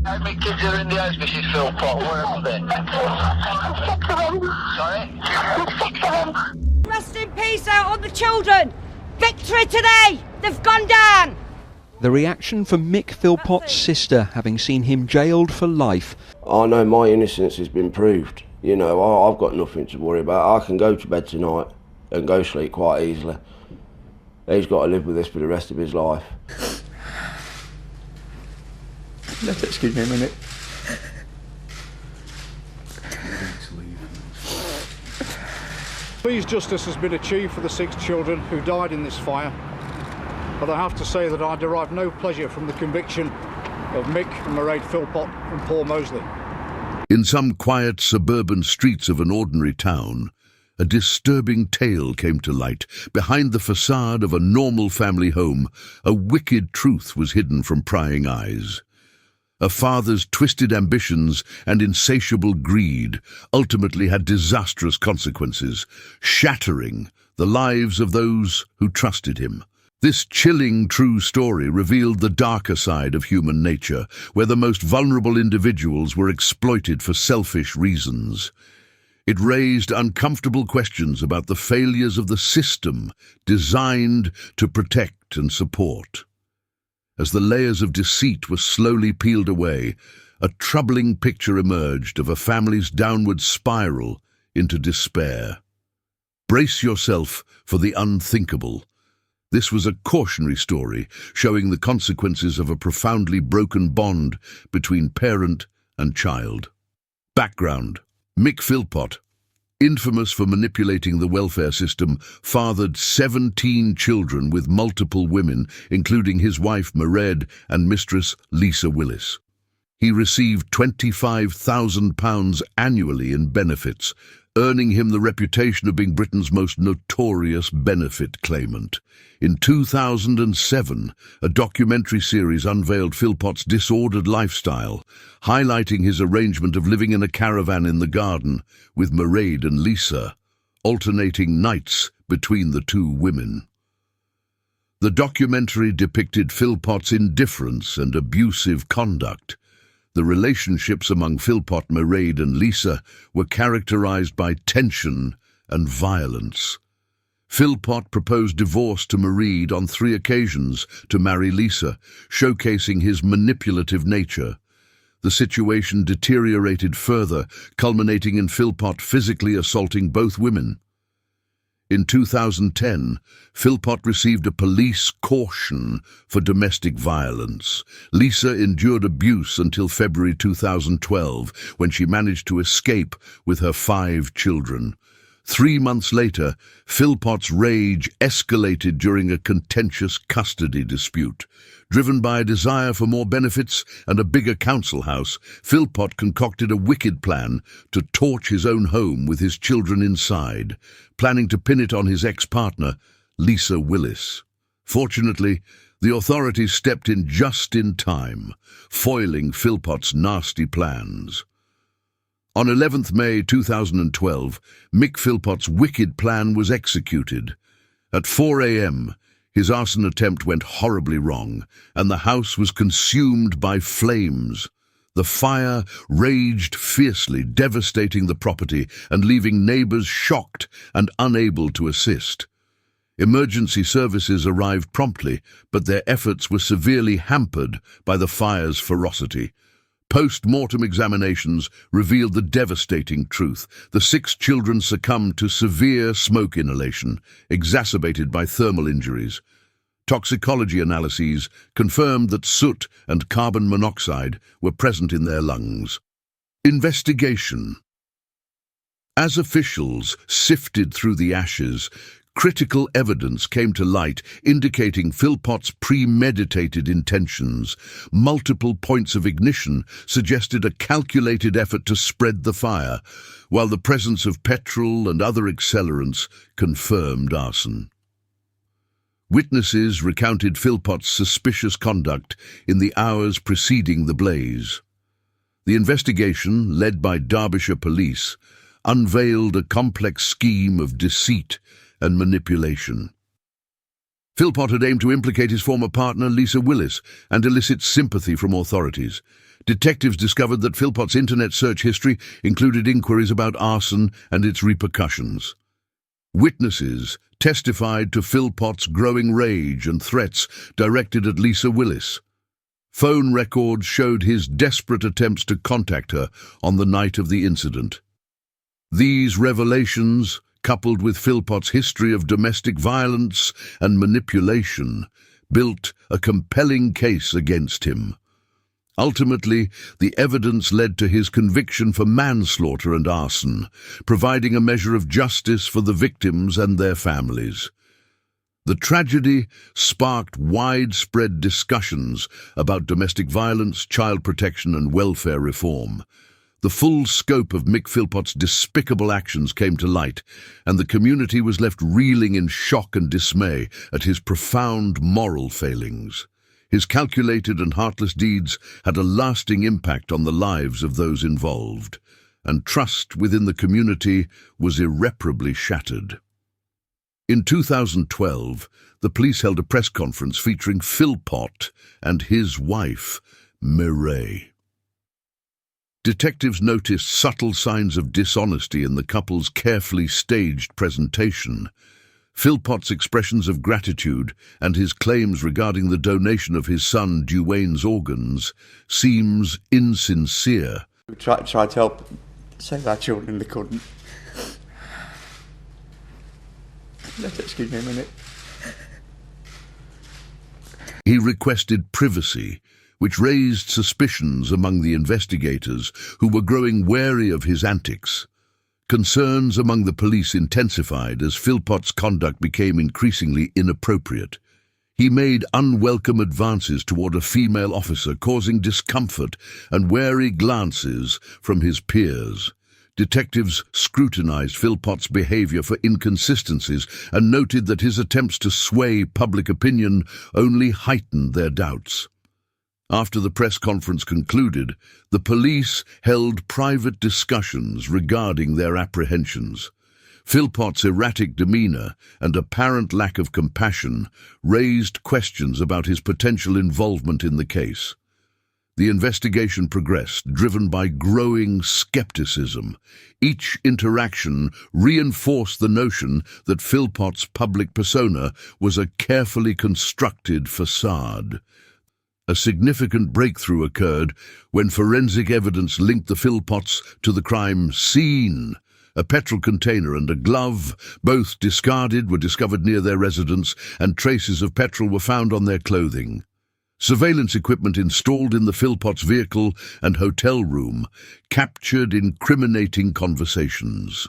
How many kids are in the house, Mrs. Philpott? Where are they? 6 of them. Sorry? 6 of them. Rest in peace out on the children. Victory today. They've gone down. The reaction from Mick Philpott's sister, having seen him jailed for life. I know my innocence has been proved. You know, I've got nothing to worry about. I can go to bed tonight and go sleep quite easily. He's got to live with this for the rest of his life. Excuse me a minute. Please, justice has been achieved for the 6 children who died in this fire, but I have to say that I derive no pleasure from the conviction of Mick and Mairead Philpott and Paul Mosley. In some quiet suburban streets of an ordinary town, a disturbing tale came to light. Behind the facade of a normal family home, a wicked truth was hidden from prying eyes. A father's twisted ambitions and insatiable greed ultimately had disastrous consequences, shattering the lives of those who trusted him. This chilling true story revealed the darker side of human nature, where the most vulnerable individuals were exploited for selfish reasons. It raised uncomfortable questions about the failures of the system designed to protect and support. As the layers of deceit were slowly peeled away, a troubling picture emerged of a family's downward spiral into despair. Brace yourself for the unthinkable. This was a cautionary story showing the consequences of a profoundly broken bond between parent and child. Background: Mick Philpott, infamous for manipulating the welfare system, fathered 17 children with multiple women, including his wife Mairead and mistress Lisa Willis. He received £25,000 annually in benefits, earning him the reputation of being Britain's most notorious benefit claimant. In 2007, a documentary series unveiled Philpott's disordered lifestyle, highlighting his arrangement of living in a caravan in the garden with Mairead and Lisa, alternating nights between the two women. The documentary depicted Philpott's indifference and abusive conduct. The relationships among Philpott, Mairead and Lisa were characterized by tension and violence. Philpott proposed divorce to Mairead on 3 occasions to marry Lisa, showcasing his manipulative nature. The situation deteriorated further, culminating in Philpott physically assaulting both women. In 2010, Philpott received a police caution for domestic violence. Lisa endured abuse until February 2012, when she managed to escape with her 5 children. 3 months later, Philpott's rage escalated during a contentious custody dispute. Driven by a desire for more benefits and a bigger council house, Philpott concocted a wicked plan to torch his own home with his children inside, planning to pin it on his ex-partner, Lisa Willis. Fortunately, the authorities stepped in just in time, foiling Philpott's nasty plans. On 11th May 2012, Mick Philpott's wicked plan was executed. At 4 a.m., his arson attempt went horribly wrong, and the house was consumed by flames. The fire raged fiercely, devastating the property and leaving neighbors shocked and unable to assist. Emergency services arrived promptly, but their efforts were severely hampered by the fire's ferocity. Post-mortem examinations revealed the devastating truth. The 6 children succumbed to severe smoke inhalation, exacerbated by thermal injuries. Toxicology analyses confirmed that soot and carbon monoxide were present in their lungs. Investigation. As officials sifted through the ashes, critical evidence came to light indicating Philpott's premeditated intentions. Multiple points of ignition suggested a calculated effort to spread the fire, while the presence of petrol and other accelerants confirmed arson. Witnesses recounted Philpott's suspicious conduct in the hours preceding the blaze. The investigation, led by Derbyshire Police, unveiled a complex scheme of deceit and manipulation. Philpott had aimed to implicate his former partner, Lisa Willis, and elicit sympathy from authorities. Detectives discovered that Philpott's internet search history included inquiries about arson and its repercussions. Witnesses testified to Philpott's growing rage and threats directed at Lisa Willis. Phone records showed his desperate attempts to contact her on the night of the incident. These revelations, coupled with Philpott's history of domestic violence and manipulation, built a compelling case against him. Ultimately, the evidence led to his conviction for manslaughter and arson, providing a measure of justice for the victims and their families. The tragedy sparked widespread discussions about domestic violence, child protection, and welfare reform. The full scope of Mick Philpott's despicable actions came to light, and the community was left reeling in shock and dismay at his profound moral failings. His calculated and heartless deeds had a lasting impact on the lives of those involved, and trust within the community was irreparably shattered. In 2012, the police held a press conference featuring Philpott and his wife, Mairead. Detectives noticed subtle signs of dishonesty in the couple's carefully staged presentation. Philpott's expressions of gratitude and his claims regarding the donation of his son Duwayne's organs seems insincere. We tried to help save our children, they couldn't. Excuse me a minute. He requested privacy, which raised suspicions among the investigators who were growing wary of his antics. Concerns among the police intensified as Philpott's conduct became increasingly inappropriate. He made unwelcome advances toward a female officer, causing discomfort and wary glances from his peers. Detectives scrutinized Philpott's behavior for inconsistencies and noted that his attempts to sway public opinion only heightened their doubts. After the press conference concluded, the police held private discussions regarding their apprehensions. Philpott's erratic demeanor and apparent lack of compassion raised questions about his potential involvement in the case. The investigation progressed, driven by growing skepticism. Each interaction reinforced the notion that Philpott's public persona was a carefully constructed facade. A significant breakthrough occurred when forensic evidence linked the Philpotts to the crime scene. A petrol container and a glove, both discarded, were discovered near their residence, and traces of petrol were found on their clothing. Surveillance equipment installed in the Philpotts' vehicle and hotel room captured incriminating conversations.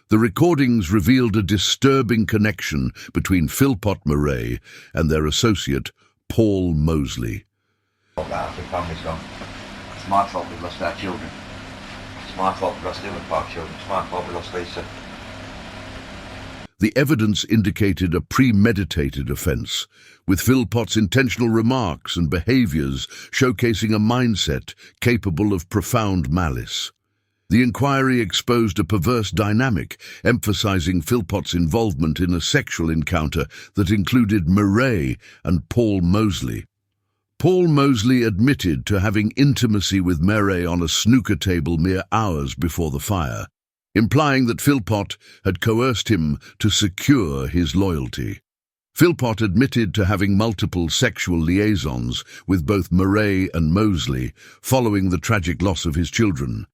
The recordings revealed a disturbing connection between Philpott Mairead and their associate, Paul Mosley. After the family's gone. It's my fault we lost our children. It's my fault we lost the other 5 children. It's my fault we lost Lisa. The evidence indicated a premeditated offence, with Philpott's intentional remarks and behaviours showcasing a mindset capable of profound malice. The inquiry exposed a perverse dynamic, emphasising Philpott's involvement in a sexual encounter that included Mairead and Paul Mosley. Paul Mosley admitted to having intimacy with Mairead on a snooker table mere hours before the fire, implying that Philpott had coerced him to secure his loyalty. Philpott admitted to having multiple sexual liaisons with both Mairead and Mosley following the tragic loss of his children.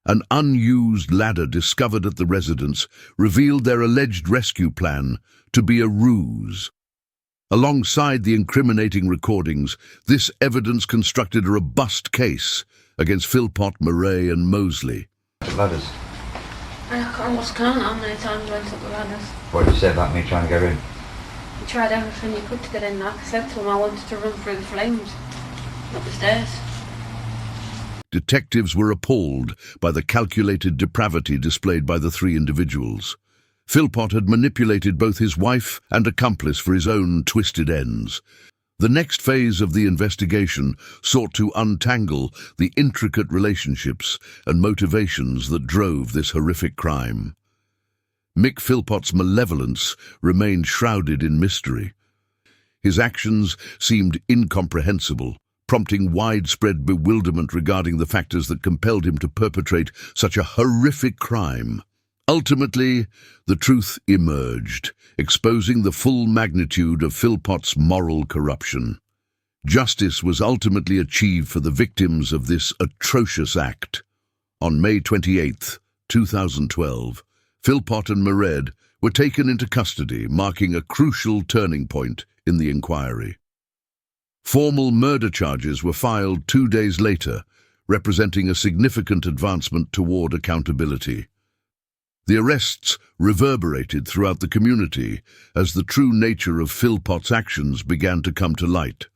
An unused ladder discovered at the residence revealed their alleged rescue plan to be a ruse. Alongside the incriminating recordings, this evidence constructed a robust case against Philpott, Mairead and Mosley. Ladders. I almost can't how many times I went up the ladders. What did you say about me trying to get in? You tried everything you could to get in, like I said to him, I wanted to run through the flames, up the stairs. Detectives were appalled by the calculated depravity displayed by the 3 individuals. Philpott had manipulated both his wife and accomplice for his own twisted ends. The next phase of the investigation sought to untangle the intricate relationships and motivations that drove this horrific crime. Mick Philpott's malevolence remained shrouded in mystery. His actions seemed incomprehensible, prompting widespread bewilderment regarding the factors that compelled him to perpetrate such a horrific crime. Ultimately, the truth emerged, exposing the full magnitude of Philpott's moral corruption. Justice was ultimately achieved for the victims of this atrocious act. On May 28, 2012, Philpott and Mairead were taken into custody, marking a crucial turning point in the inquiry. Formal murder charges were filed 2 days later, representing a significant advancement toward accountability. The arrests reverberated throughout the community as the true nature of Philpott's actions began to come to light.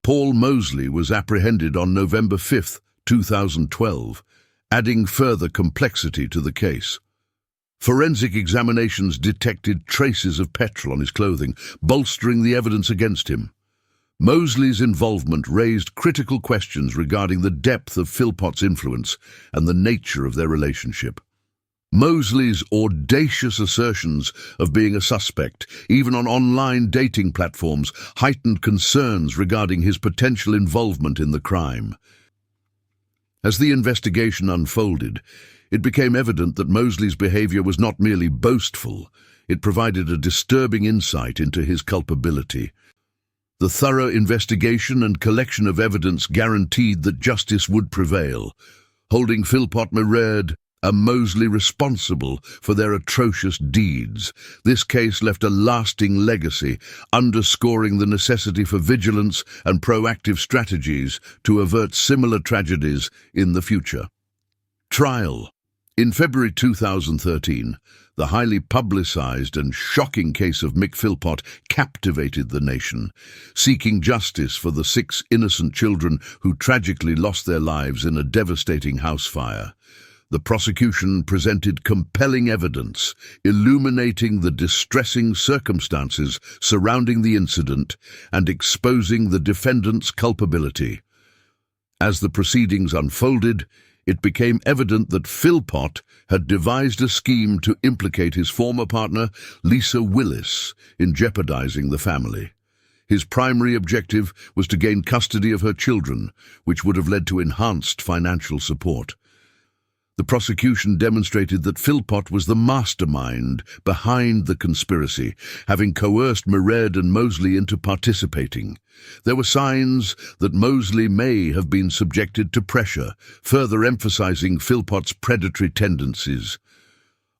Paul Mosley was apprehended on November 5, 2012, adding further complexity to the case. Forensic examinations detected traces of petrol on his clothing, bolstering the evidence against him. Mosley's involvement raised critical questions regarding the depth of Philpott's influence and the nature of their relationship. Mosley's audacious assertions of being a suspect, even on online dating platforms, heightened concerns regarding his potential involvement in the crime. As the investigation unfolded, it became evident that Mosley's behavior was not merely boastful, it provided a disturbing insight into his culpability. The thorough investigation and collection of evidence guaranteed that justice would prevail, holding Philpott, Mairead, and Mosley responsible for their atrocious deeds. This case left a lasting legacy, underscoring the necessity for vigilance and proactive strategies to avert similar tragedies in the future. Trial. In February 2013, the highly publicized and shocking case of Mick Philpott captivated the nation, seeking justice for the 6 innocent children who tragically lost their lives in a devastating house fire. The prosecution presented compelling evidence, illuminating the distressing circumstances surrounding the incident and exposing the defendant's culpability. As the proceedings unfolded, it became evident that Philpott had devised a scheme to implicate his former partner, Lisa Willis, in jeopardizing the family. His primary objective was to gain custody of her children, which would have led to enhanced financial support. The prosecution demonstrated that Philpott was the mastermind behind the conspiracy, having coerced Mairead and Mosley into participating. There were signs that Mosley may have been subjected to pressure, further emphasizing Philpott's predatory tendencies.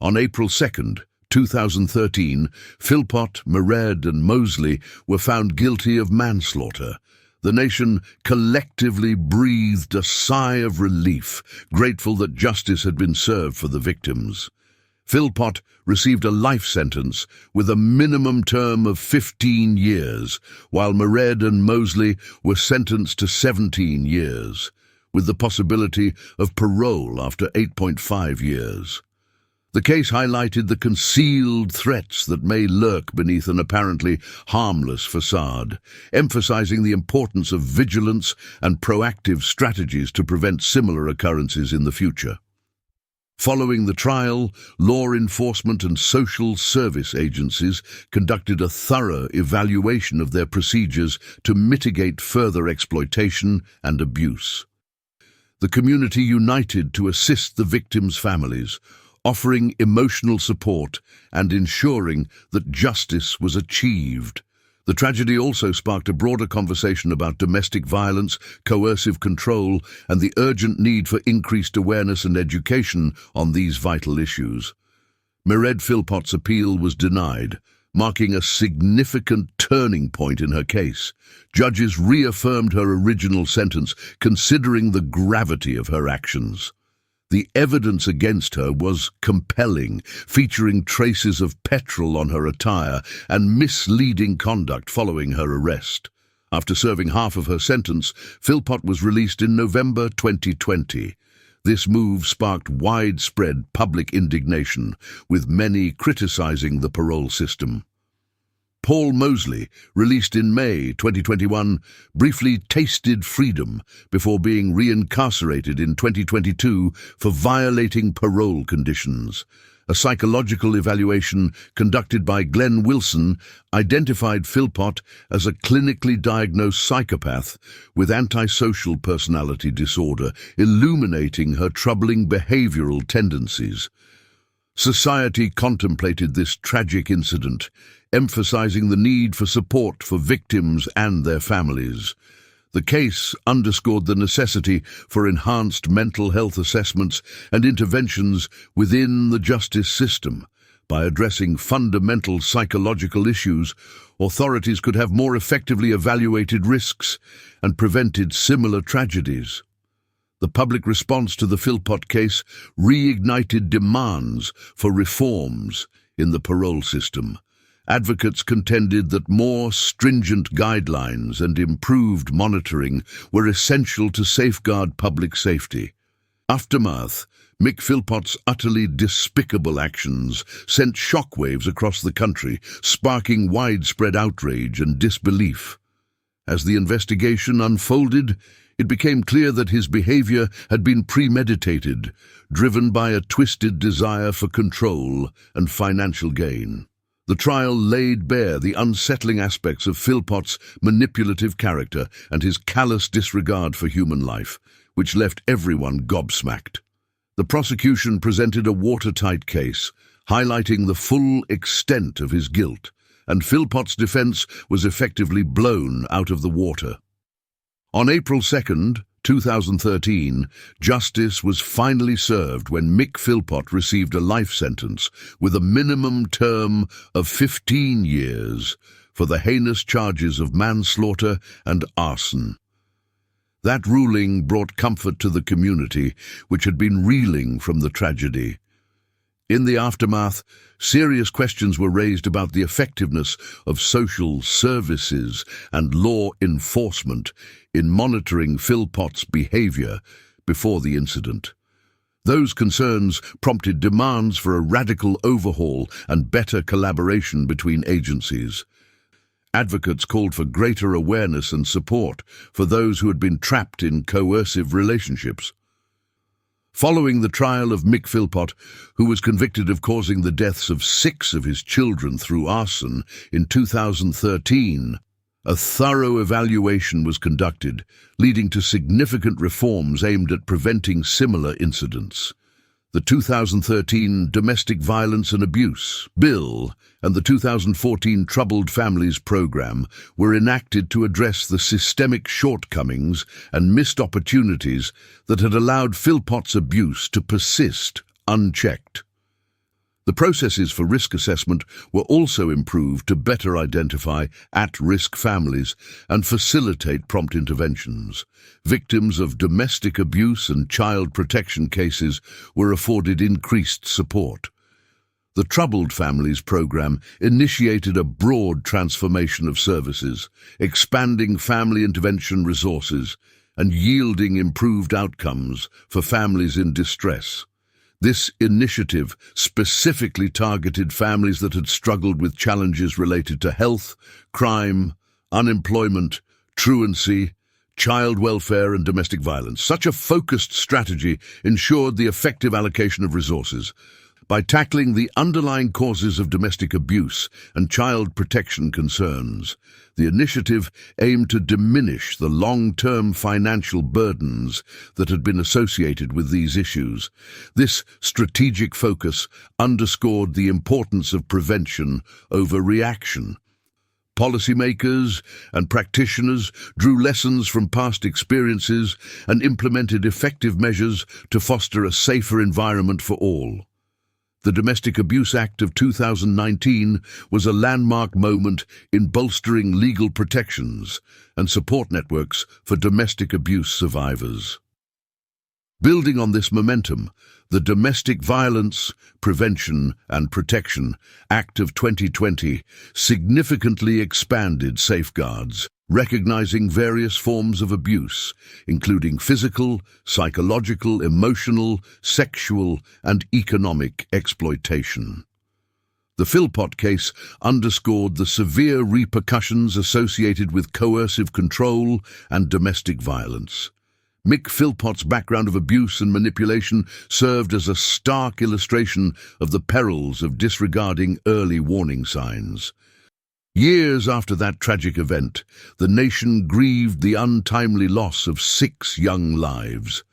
On April 2, 2013, Philpott, Mairead and Mosley were found guilty of manslaughter. The nation collectively breathed a sigh of relief, grateful that justice had been served for the victims. Philpott received a life sentence with a minimum term of 15 years, while Mairead and Mosley were sentenced to 17 years, with the possibility of parole after 8.5 years. The case highlighted the concealed threats that may lurk beneath an apparently harmless facade, emphasizing the importance of vigilance and proactive strategies to prevent similar occurrences in the future. Following the trial, law enforcement and social service agencies conducted a thorough evaluation of their procedures to mitigate further exploitation and abuse. The community united to assist the victims' families, offering emotional support and ensuring that justice was achieved. The tragedy also sparked a broader conversation about domestic violence, coercive control, and the urgent need for increased awareness and education on these vital issues. Mairead Philpott's appeal was denied, marking a significant turning point in her case. Judges reaffirmed her original sentence, considering the gravity of her actions. The evidence against her was compelling, featuring traces of petrol on her attire and misleading conduct following her arrest. After serving half of her sentence, Philpott was released in November 2020. This move sparked widespread public indignation, with many criticizing the parole system. Paul Mosley, released in May 2021, briefly tasted freedom before being reincarcerated in 2022 for violating parole conditions. A psychological evaluation conducted by Glenn Wilson identified Philpott as a clinically diagnosed psychopath with antisocial personality disorder, illuminating her troubling behavioral tendencies. Society contemplated this tragic incident, emphasizing the need for support for victims and their families. The case underscored the necessity for enhanced mental health assessments and interventions within the justice system. By addressing fundamental psychological issues, authorities could have more effectively evaluated risks and prevented similar tragedies. The public response to the Philpott case reignited demands for reforms in the parole system. Advocates contended that more stringent guidelines and improved monitoring were essential to safeguard public safety. Aftermath: Mick Philpott's utterly despicable actions sent shockwaves across the country, sparking widespread outrage and disbelief. As the investigation unfolded, it became clear that his behavior had been premeditated, driven by a twisted desire for control and financial gain. The trial laid bare the unsettling aspects of Philpott's manipulative character and his callous disregard for human life, which left everyone gobsmacked. The prosecution presented a watertight case, highlighting the full extent of his guilt, and Philpott's defense was effectively blown out of the water. On April 2nd, 2013, justice was finally served when Mick Philpott received a life sentence with a minimum term of 15 years for the heinous charges of manslaughter and arson. That ruling brought comfort to the community, which had been reeling from the tragedy. In the aftermath, serious questions were raised about the effectiveness of social services and law enforcement in monitoring Philpott's behavior before the incident. Those concerns prompted demands for a radical overhaul and better collaboration between agencies. Advocates called for greater awareness and support for those who had been trapped in coercive relationships. Following the trial of Mick Philpott, who was convicted of causing the deaths of 6 of his children through arson in 2013, a thorough evaluation was conducted, leading to significant reforms aimed at preventing similar incidents. The 2013 Domestic Violence and Abuse Bill and the 2014 Troubled Families Program were enacted to address the systemic shortcomings and missed opportunities that had allowed Philpott's abuse to persist unchecked. The processes for risk assessment were also improved to better identify at-risk families and facilitate prompt interventions. Victims of domestic abuse and child protection cases were afforded increased support. The Troubled Families Program initiated a broad transformation of services, expanding family intervention resources and yielding improved outcomes for families in distress. This initiative specifically targeted families that had struggled with challenges related to health, crime, unemployment, truancy, child welfare and domestic violence. Such a focused strategy ensured the effective allocation of resources. By tackling the underlying causes of domestic abuse and child protection concerns, the initiative aimed to diminish the long-term financial burdens that had been associated with these issues. This strategic focus underscored the importance of prevention over reaction. Policymakers and practitioners drew lessons from past experiences and implemented effective measures to foster a safer environment for all. The Domestic Abuse Act of 2019 was a landmark moment in bolstering legal protections and support networks for domestic abuse survivors. Building on this momentum, the Domestic Violence, Prevention and Protection Act of 2020 significantly expanded safeguards, recognizing various forms of abuse, including physical, psychological, emotional, sexual, and economic exploitation. The Philpott case underscored the severe repercussions associated with coercive control and domestic violence. Mick Philpott's background of abuse and manipulation served as a stark illustration of the perils of disregarding early warning signs. Years after that tragic event, the nation grieved the untimely loss of 6 young lives.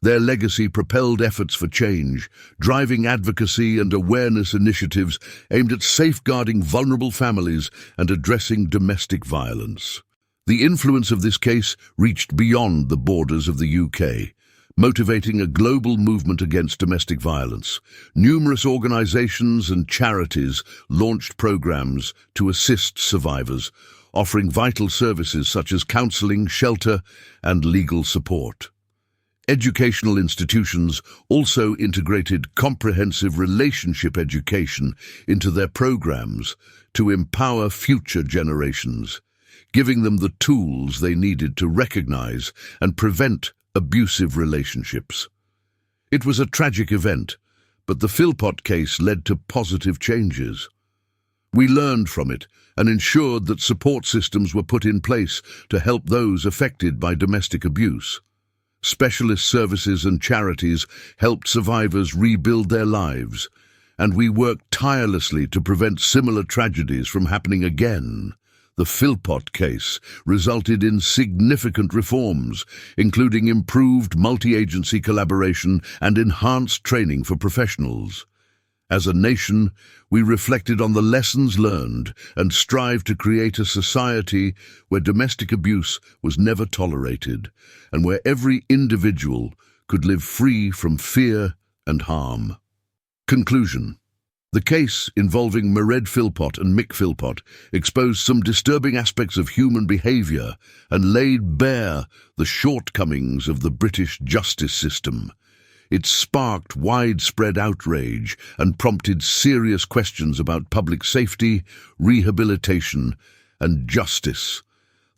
Their legacy propelled efforts for change, driving advocacy and awareness initiatives aimed at safeguarding vulnerable families and addressing domestic violence. The influence of this case reached beyond the borders of the UK, motivating a global movement against domestic violence. Numerous organisations and charities launched programmes to assist survivors, offering vital services such as counselling, shelter, and legal support. Educational institutions also integrated comprehensive relationship education into their programs to empower future generations, giving them the tools they needed to recognize and prevent abusive relationships. It was a tragic event, but the Philpott case led to positive changes. We learned from it and ensured that support systems were put in place to help those affected by domestic abuse. Specialist services and charities helped survivors rebuild their lives, and we worked tirelessly to prevent similar tragedies from happening again. The Philpott case resulted in significant reforms, including improved multi-agency collaboration and enhanced training for professionals. As a nation, we reflected on the lessons learned and strived to create a society where domestic abuse was never tolerated and where every individual could live free from fear and harm. Conclusion. The case involving Mairead Philpott and Mick Philpott exposed some disturbing aspects of human behaviour and laid bare the shortcomings of the British justice system. It sparked widespread outrage and prompted serious questions about public safety, rehabilitation, and justice.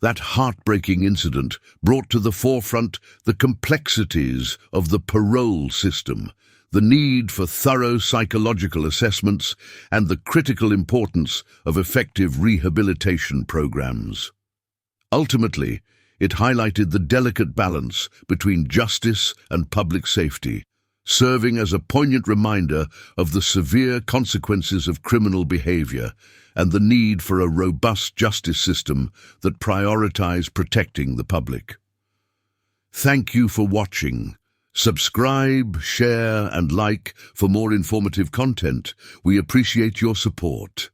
That heartbreaking incident brought to the forefront the complexities of the parole system, the need for thorough psychological assessments, and the critical importance of effective rehabilitation programs. Ultimately, it highlighted the delicate balance between justice and public safety, serving as a poignant reminder of the severe consequences of criminal behavior and the need for a robust justice system that prioritizes protecting the public. Thank you for watching. Subscribe, share, and like for more informative content. We appreciate your support.